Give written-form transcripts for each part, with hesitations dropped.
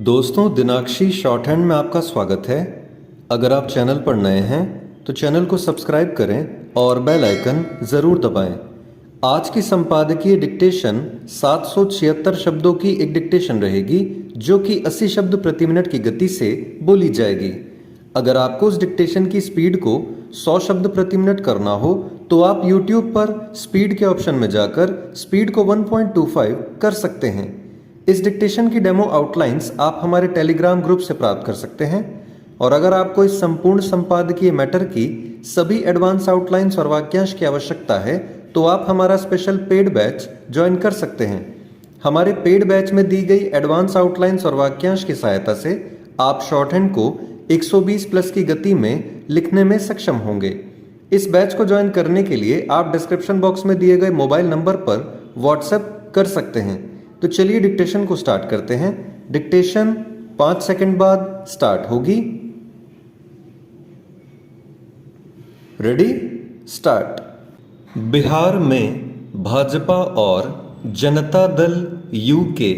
दोस्तों, दिनाक्षी short hand में आपका स्वागत है। अगर आप चैनल पर नए हैं तो चैनल को सब्सक्राइब करें और बेल आइकन ज़रूर दबाएं। आज की संपादकीय डिक्टेशन 776 शब्दों की एक डिक्टेशन रहेगी जो कि 80 शब्द प्रति मिनट की गति से बोली जाएगी। अगर आपको उस डिक्टेशन की स्पीड को 100 शब्द प्रति मिनट करना हो तो आप YouTube पर स्पीड के ऑप्शन में जाकर स्पीड को 1.25 कर सकते हैं। इस डिक्टेशन की डेमो आउटलाइंस आप हमारे टेलीग्राम ग्रुप से प्राप्त कर सकते हैं। और अगर आपको इस संपूर्ण संपादकीय मैटर की सभी एडवांस आउटलाइंस और वाक्यांश की आवश्यकता है तो आप हमारा स्पेशल पेड बैच ज्वाइन कर सकते हैं। हमारे पेड बैच में दी गई एडवांस आउटलाइंस और वाक्यांश की सहायता से आप शॉर्ट हैंड को 120 प्लस की गति में लिखने में सक्षम होंगे। इस बैच को ज्वाइन करने के लिए आप डिस्क्रिप्शन बॉक्स में दिए गए मोबाइल नंबर पर व्हाट्सएप कर सकते हैं। तो चलिए डिक्टेशन को स्टार्ट करते हैं। डिक्टेशन 5 सेकंड बाद स्टार्ट होगी। Ready, start. बिहार में भाजपा और जनता दल यू के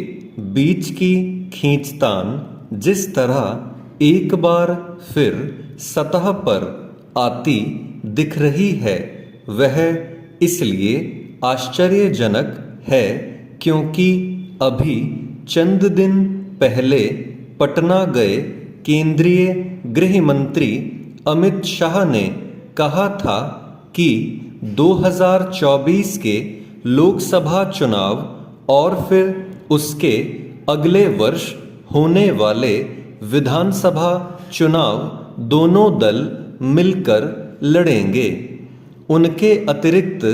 बीच की खींचतान जिस तरह एक बार फिर सतह पर आती दिख रही है वह इसलिए आश्चर्यजनक है क्योंकि अभी चंद दिन पहले पटना गए केंद्रीय गृह मंत्री अमित शाह ने कहा था कि 2024 के लोकसभा चुनाव और फिर उसके अगले वर्ष होने वाले विधानसभा चुनाव दोनों दल मिलकर लड़ेंगे। उनके अतिरिक्त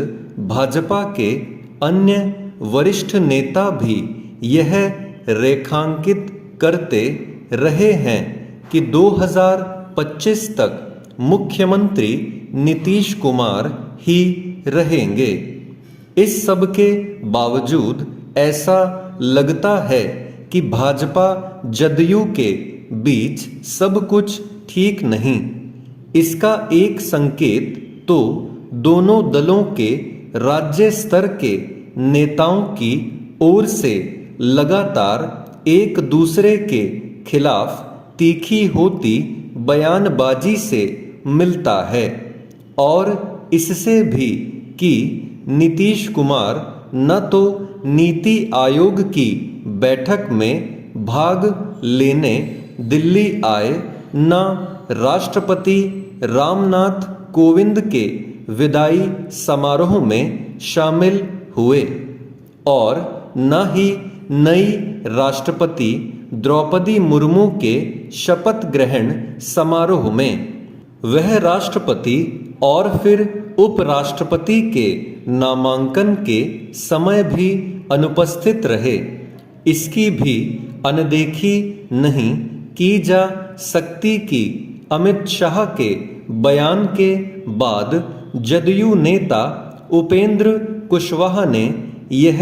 भाजपा के अन्य वरिष्ठ नेता भी यह रेखांकित करते रहे हैं कि 2025 तक मुख्यमंत्री नीतीश कुमार ही रहेंगे। इस सब के बावजूद ऐसा लगता है कि भाजपा जदयू के बीच सब कुछ ठीक नहीं। इसका एक संकेत तो दोनों दलों के राज्य स्तर के नेताओं की ओर से लगातार एक दूसरे के खिलाफ तीखी होती बयानबाजी से मिलता है और इससे भी कि नीतीश कुमार न तो नीति आयोग की बैठक में भाग लेने दिल्ली आए न राष्ट्रपति रामनाथ कोविंद के विदाई समारोह में शामिल हुए और न ही नई राष्ट्रपति द्रौपदी मुर्मू के शपथ ग्रहण समारोह में। वह राष्ट्रपति और फिर उपराष्ट्रपति के नामांकन के समय भी अनुपस्थित रहे। इसकी भी अनदेखी नहीं की जा सकती कि अमित शाह के बयान के बाद जदयू नेता उपेंद्र कुशवाहा ने यह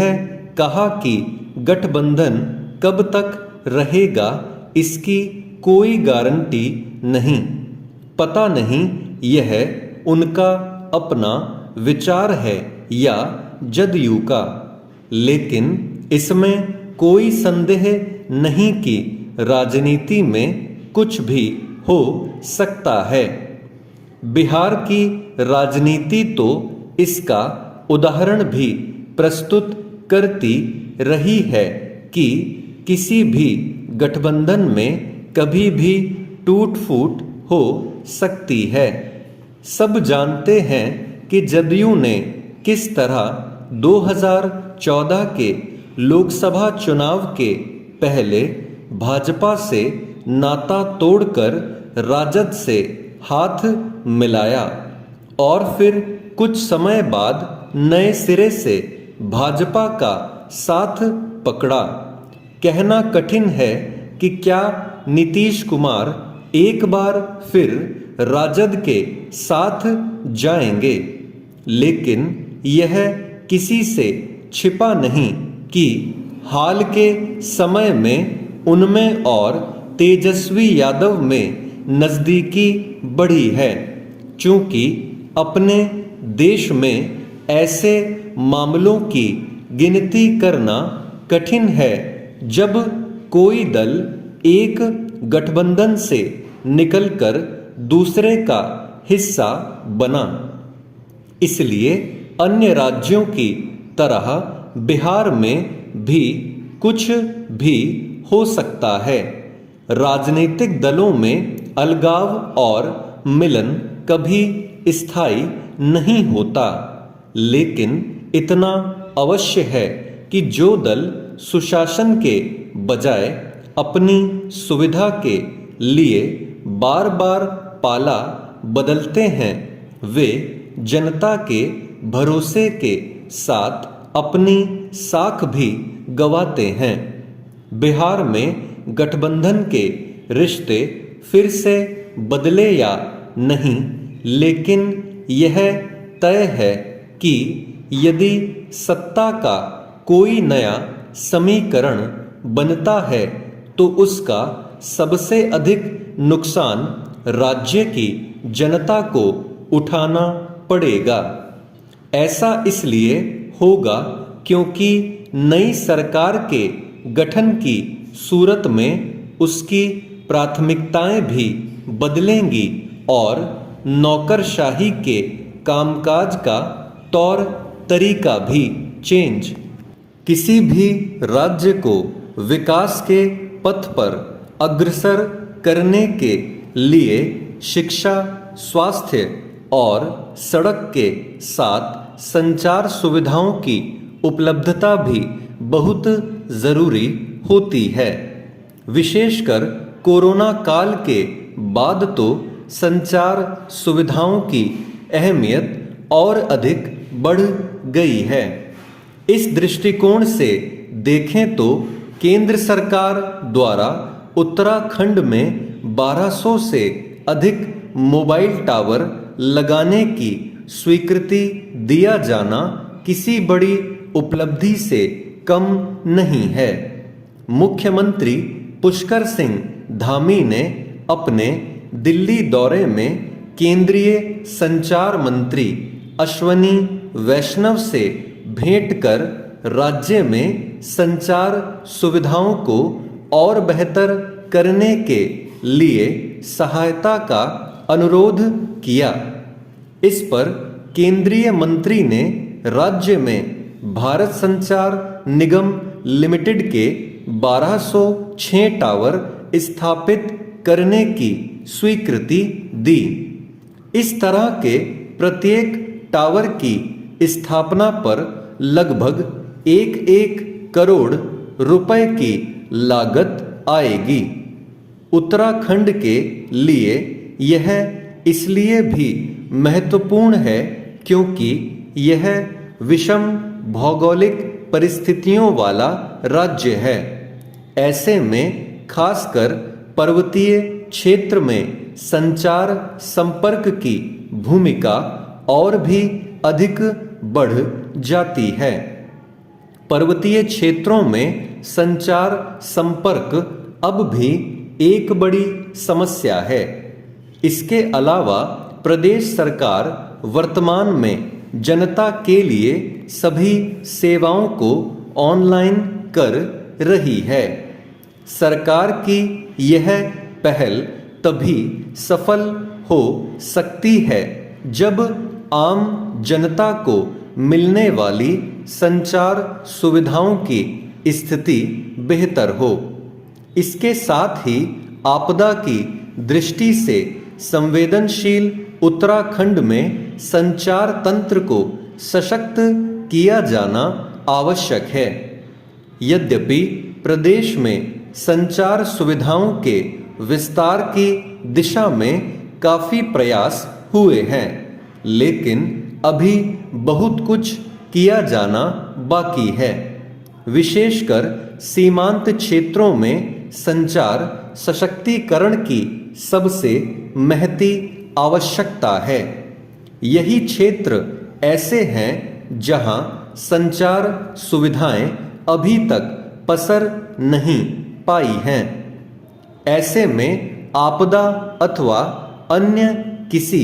कहा कि गठबंधन कब तक रहेगा इसकी कोई गारंटी नहीं। पता नहीं यह उनका अपना विचार है या जदयू का, लेकिन इसमें कोई संदेह नहीं कि राजनीति में कुछ भी हो सकता है। बिहार की राजनीति तो इसका उदाहरण भी प्रस्तुत करती रही है कि किसी भी गठबंधन में कभी भी टूट फूट हो सकती है। सब जानते हैं कि जदयू ने किस तरह 2014 के लोकसभा चुनाव के पहले भाजपा से नाता तोड़कर राजद से हाथ मिलाया और फिर कुछ समय बाद नए सिरे से भाजपा का साथ पकड़ा। कहना कठिन है कि क्या नीतीश कुमार एक बार फिर राजद के साथ जाएंगे, लेकिन यह किसी से छिपा नहीं कि हाल के समय में उनमें और तेजस्वी यादव में नज़दीकी बढ़ी है। चूंकि अपने देश में ऐसे मामलों की गिनती करना कठिन है जब कोई दल एक गठबंधन से निकलकर दूसरे का हिस्सा बना। इसलिए अन्य राज्यों की तरह बिहार में भी कुछ भी हो सकता है। राजनीतिक दलों में अलगाव और मिलन कभी स्थायी नहीं होता, लेकिन इतना अवश्य है कि जो दल सुशासन के बजाय अपनी सुविधा के लिए बार बार पाला बदलते हैं, वे जनता के भरोसे के साथ अपनी साख भी गंवाते हैं। बिहार में गठबंधन के रिश्ते फिर से बदले या नहीं, लेकिन यह तय है कि यदि सत्ता का कोई नया समीकरण बनता है तो उसका सबसे अधिक नुकसान राज्य की जनता को उठाना पड़ेगा। ऐसा इसलिए होगा क्योंकि नई सरकार के गठन की सूरत में उसकी प्राथमिकताएं भी बदलेंगी और नौकरशाही के कामकाज का तौर तरीका भी चेंज। किसी भी राज्य को विकास के पथ पर अग्रसर करने के लिए शिक्षा, स्वास्थ्य और सड़क के साथ संचार सुविधाओं की उपलब्धता भी बहुत जरूरी होती है। विशेषकर कोरोना काल के बाद तो संचार सुविधाओं की अहमियत और अधिक बढ़ गई है। इस दृष्टिकोण से देखें तो केंद्र सरकार द्वारा उत्तराखंड में 1200 से अधिक मोबाइल टावर लगाने की स्वीकृति दिया जाना किसी बड़ी उपलब्धि से कम नहीं है। मुख्यमंत्री पुष्कर सिंह धामी ने अपने दिल्ली दौरे में केंद्रीय संचार मंत्री अश्वनी वैष्णव से भेंट कर राज्य में संचार सुविधाओं को और बेहतर करने के लिए सहायता का अनुरोध किया। इस पर केंद्रीय मंत्री ने राज्य में भारत संचार निगम लिमिटेड के 1206 टावर स्थापित करने की स्वीकृति दी। इस तरह के प्रत्येक टावर की स्थापना पर लगभग 1 करोड़ रुपए की लागत आएगी। उत्तराखंड के लिए यह इसलिए भी महत्वपूर्ण है क्योंकि यह विषम भौगोलिक परिस्थितियों वाला राज्य है। ऐसे में खासकर पर्वतीय क्षेत्र में संचार संपर्क की भूमिका और भी अधिक बढ़ जाती है। पर्वतीय क्षेत्रों में संचार संपर्क अब भी एक बड़ी समस्या है। इसके अलावा प्रदेश सरकार वर्तमान में जनता के लिए सभी सेवाओं को ऑनलाइन कर रही है। सरकार की यह पहल तभी सफल हो सकती है जब आम जनता को मिलने वाली संचार सुविधाओं की स्थिति बेहतर हो। इसके साथ ही आपदा की दृष्टि से संवेदनशील उत्तराखंड में संचार तंत्र को सशक्त किया जाना आवश्यक है। यद्यपि प्रदेश में संचार सुविधाओं के विस्तार की दिशा में काफी प्रयास हुए हैं, लेकिन अभी बहुत कुछ किया जाना बाकी है। विशेषकर सीमांत क्षेत्रों में संचार सशक्तिकरण की सबसे महती आवश्यकता है। यही क्षेत्र ऐसे हैं जहां संचार सुविधाएं अभी तक पसर नहीं पाई हैं। ऐसे में आपदा अथवा अन्य किसी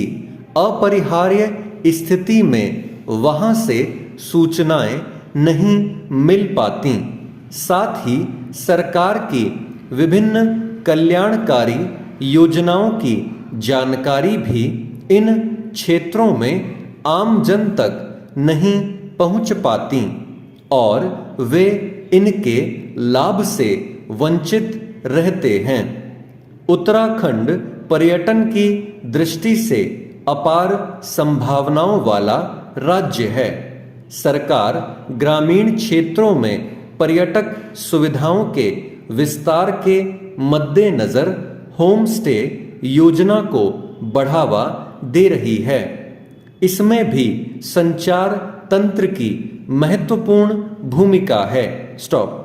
अपरिहार्य स्थिति में वहां से सूचनाएं नहीं मिल पाती। साथ ही सरकार की विभिन्न कल्याणकारी योजनाओं की जानकारी भी इन क्षेत्रों में आम जन तक नहीं पहुंच पाती और वे इनके लाभ से वंचित रहते हैं। उत्तराखंड पर्यटन की दृष्टि से अपार संभावनाओं वाला राज्य है। सरकार ग्रामीण क्षेत्रों में पर्यटक सुविधाओं के विस्तार के मद्देनजर होम स्टे योजना को बढ़ावा दे रही है। इसमें भी संचार तंत्र की महत्वपूर्ण भूमिका है। स्टॉप।